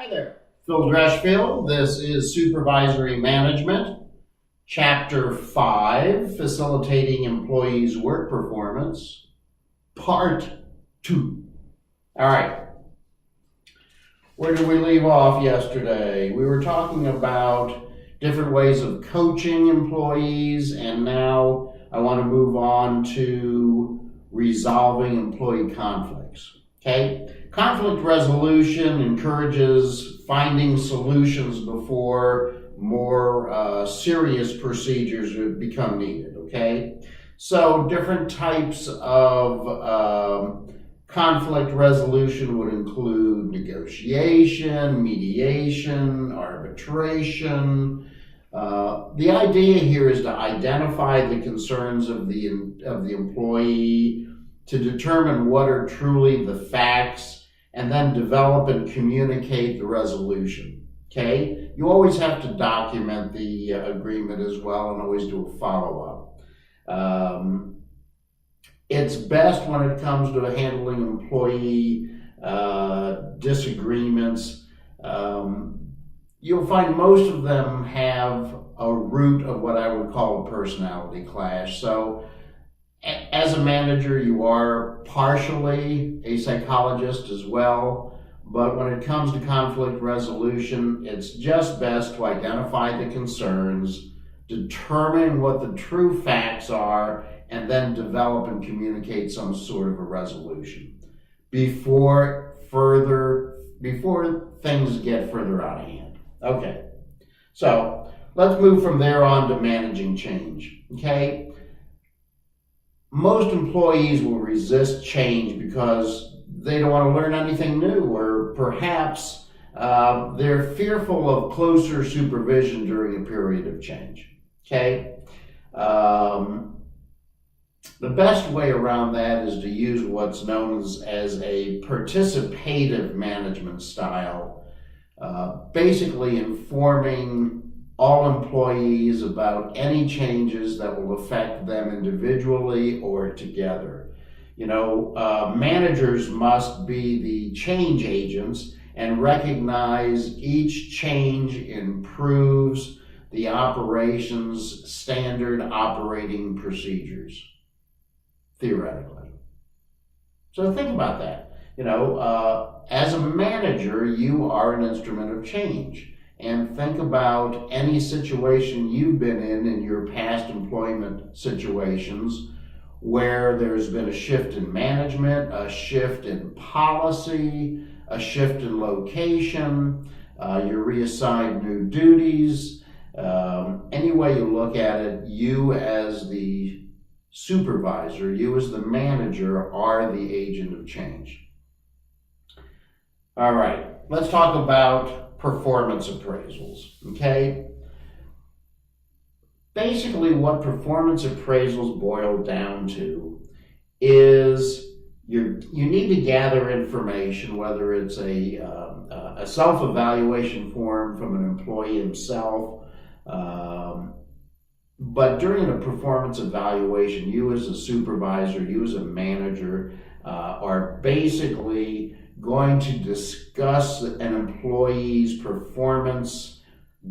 Hi there, Phil Dreschfield. This is Supervisory Management, Chapter 5, Facilitating Employees' Work Performance, Part 2. All right, where did we leave off yesterday? We were talking about different ways of coaching employees, and now I want to move on to resolving employee conflicts. Okay? Conflict resolution encourages finding solutions before more serious procedures become needed, okay? So different types of conflict resolution would include negotiation, mediation, arbitration. The idea here is to identify the concerns of the employee, to determine what are truly the facts, and then develop and communicate the resolution, okay? You always have to document the agreement as well and always do a follow-up. It's best when it comes to handling employee disagreements. You'll find most of them have a root of what I would call a personality clash. So as a manager, you are partially a psychologist as well, but when it comes to conflict resolution, it's just best to identify the concerns, determine what the true facts are, and then develop and communicate some sort of a resolution before things get further out of hand. Okay, so let's move from there on to managing change, okay? Most employees will resist change because they don't want to learn anything new, or perhaps they're fearful of closer supervision during a period of change, okay? The best way around that is to use what's known as a participative management style, basically informing all employees about any changes that will affect them individually or together. You know, managers must be the change agents and recognize each change improves the operation's standard operating procedures, theoretically. So think about that. You know, as a manager, you are an instrument of change. And think about any situation you've been in your past employment situations where there's been a shift in management, a shift in policy, a shift in location, you're reassigned new duties. Any way you look at it, you as the supervisor, you as the manager are the agent of change. All right, let's talk about performance appraisals, okay? Basically, what performance appraisals boil down to is you need to gather information, whether it's a self-evaluation form from an employee himself, but during a performance evaluation, you as a supervisor, you as a manager are basically going to discuss an employee's performance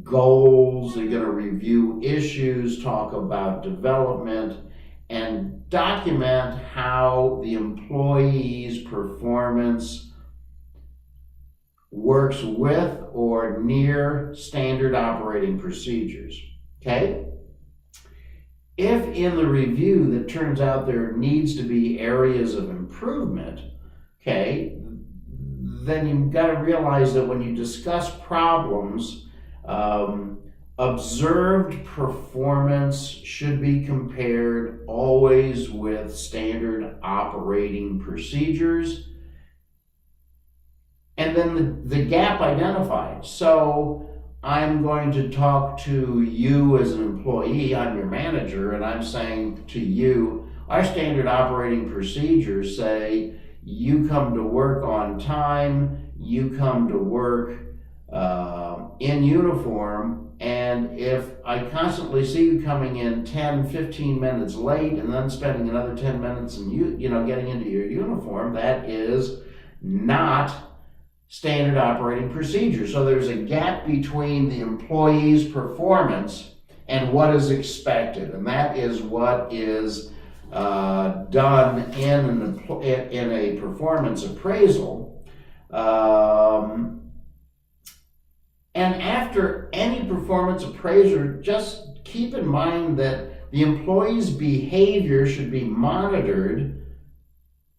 goals. They're going to review issues, talk about development, and document how the employee's performance works with or near standard operating procedures, okay? If in the review that turns out there needs to be areas of improvement, okay, then you've got to realize that when you discuss problems, observed performance should be compared always with standard operating procedures, and then the gap identified. So I'm going to talk to you as an employee, I'm your manager, and I'm saying to you, our standard operating procedures say you come to work on time, you come to work in uniform, and if I constantly see you coming in 10, 15 minutes late and then spending another 10 minutes and getting into your uniform, that is not standard operating procedures. So there's a gap between the employee's performance and what is expected, and that is what is done in a performance appraisal. And after any performance appraiser, just keep in mind that the employee's behavior should be monitored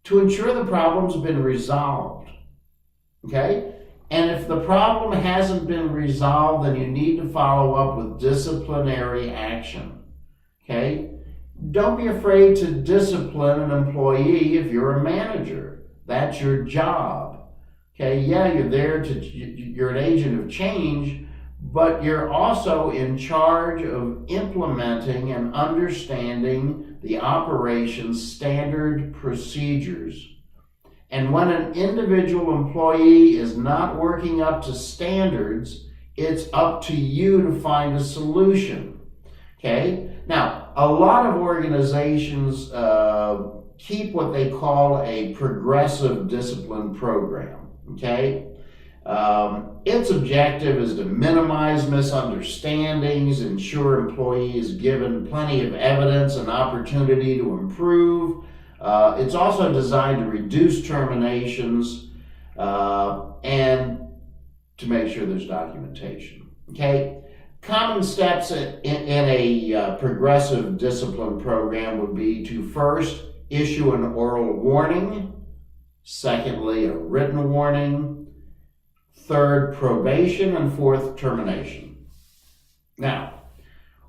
to ensure the problem's been resolved. Okay? And if the problem hasn't been resolved, then you need to follow up with disciplinary action. Okay? Don't be afraid to discipline an employee if you're a manager. That's your job. Okay, yeah, you're an agent of change, but you're also in charge of implementing and understanding the operation's standard procedures. And when an individual employee is not working up to standards, it's up to you to find a solution. Okay? Now, a lot of organizations keep what they call a progressive discipline program. Okay? Its objective is to minimize misunderstandings, ensure employees given plenty of evidence and opportunity to improve. It's also designed to reduce terminations and to make sure there's documentation. Okay? Common steps in a progressive discipline program would be to first issue an oral warning, secondly, a written warning, third, probation, and fourth, termination. Now,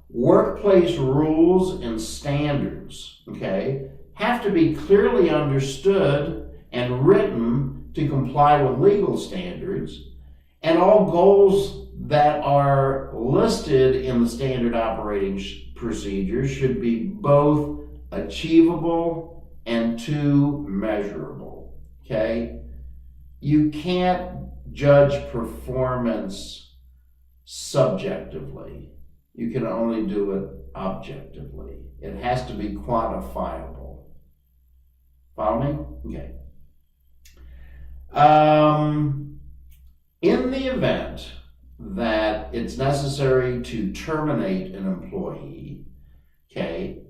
workplace rules and standards, okay, have to be clearly understood and written to comply with legal standards, and all goals that are listed in the standard operating procedures should be both achievable and measurable. Okay? You can't judge performance subjectively. You can only do it objectively. It has to be quantifiable. Follow me? Okay. In the event that it's necessary to terminate an employee, okay,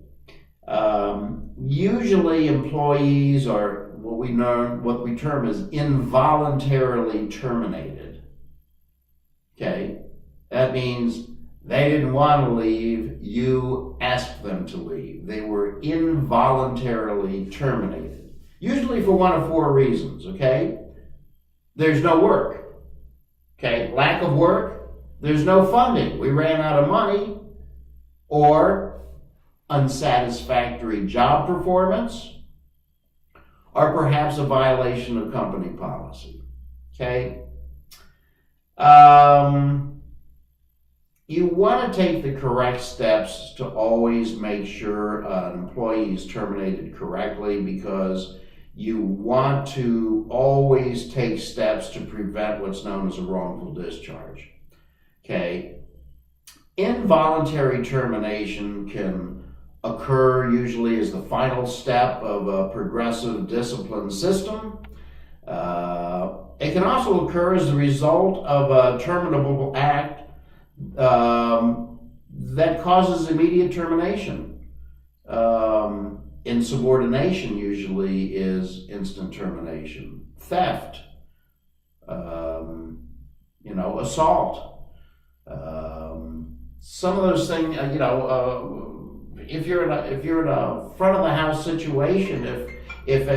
usually employees are what we term as involuntarily terminated. Okay? That means they didn't want to leave, you asked them to leave. They were involuntarily terminated. Usually for one of four reasons, okay? There's no work. Okay? Lack of work, there's no funding. We ran out of money, or unsatisfactory job performance, or perhaps a violation of company policy. Okay? You want to take the correct steps to always make sure an employee is terminated correctly, because you want to always take steps to prevent what's known as a wrongful discharge. Okay? Involuntary termination can occur usually as the final step of a progressive discipline system. It can also occur as a result of a terminable act that causes immediate termination. Insubordination usually is instant termination. Theft, assault. Some of those things, if you're in a front of the house situation, if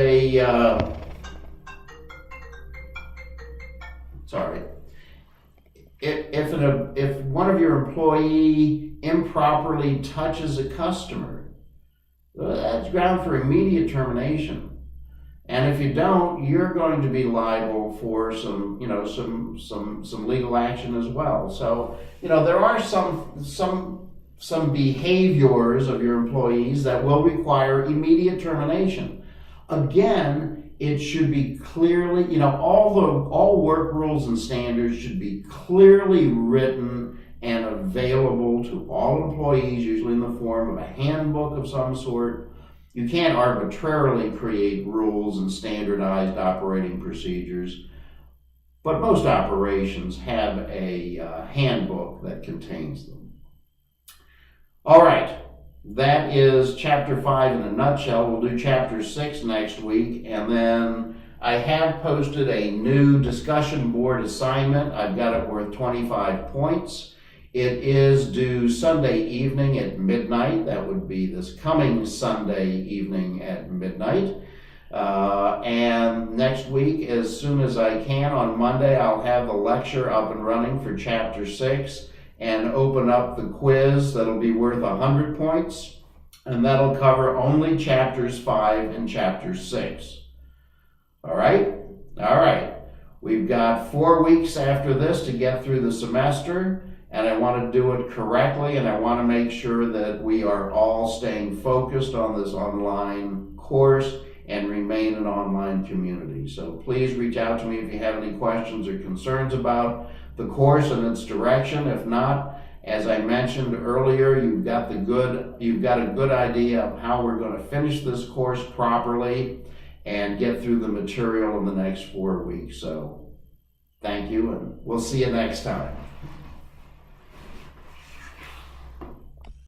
one of your employee improperly touches a customer, that's ground for immediate termination. And if you don't, you're going to be liable for some legal action as well. So, there are some behaviors of your employees that will require immediate termination. Again, it should be clearly, all work rules and standards should be clearly written and available to all employees, usually in the form of a handbook of some sort. You can't arbitrarily create rules and standardized operating procedures. but most operations have a handbook that contains them. All right, that is Chapter 5 in a nutshell. We'll do Chapter 6 next week, and then I have posted a new discussion board assignment. I've got it worth 25 points. It is due Sunday evening at midnight. That would be this coming Sunday evening at midnight. And next week, as soon as I can, on Monday, I'll have the lecture up and running for Chapter 6 and open up the quiz that'll be worth 100 points. And that'll cover only Chapters 5 and Chapter 6. All right? All right. We've got 4 weeks after this to get through the semester, and I want to do it correctly, and I want to make sure that we are all staying focused on this online course and remain an online community. So please reach out to me if you have any questions or concerns about the course and its direction. If not, as I mentioned earlier, you've got a good idea of how we're going to finish this course properly and get through the material in the next 4 weeks. So thank you, and we'll see you next time.